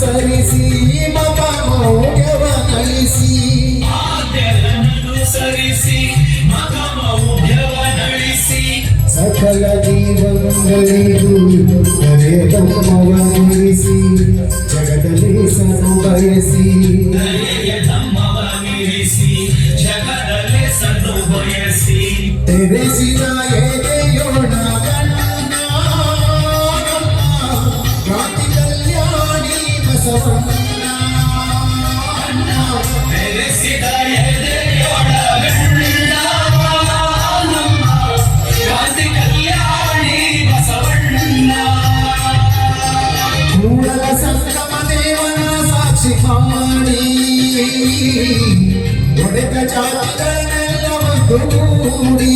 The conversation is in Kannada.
ಸರಿಸಿ ಮತ ಮೌಢ್ಯವ ಕಳಿಸಿ ಸರಿಸಿ ಮತ ಮೌಢ್ಯವ ನಡೆಸಿ ಸಕಲ ಜೀವನಗಳಿಗೂ ದೊರೆ ತಮ್ಮವನಿರಿಸಿ ಜಗದಲ್ಲಿ ಸನು ಬಯಸಿ ಜಗದಲ್ಲಿ ಸನ್ನು ಬಯಸಿ ತೆರೆಸಿದ ಎದೆಯೋಣ ಕ್ರಾಂತಿ ಕಲ್ಯಾಣಿ ಬಸವಣ್ಣ ಬೆರೆಸಿದ ಎದೆಯೊಳಗಣ್ಣ ನಮ್ಮ ಕ್ರಾಂತಿ ಕಲ್ಯಾಣಿ ಬಸವಣ್ಣ ಕೂಡಲ ಸಂಗಮ ದೇವನ ಸಾಕ್ಷಿ ಮಾಡಿ ಒಡೆದ ಜಾತಿಗಳನ್ನೆಲ್ಲ ಒಗ್ಗೂಡಿ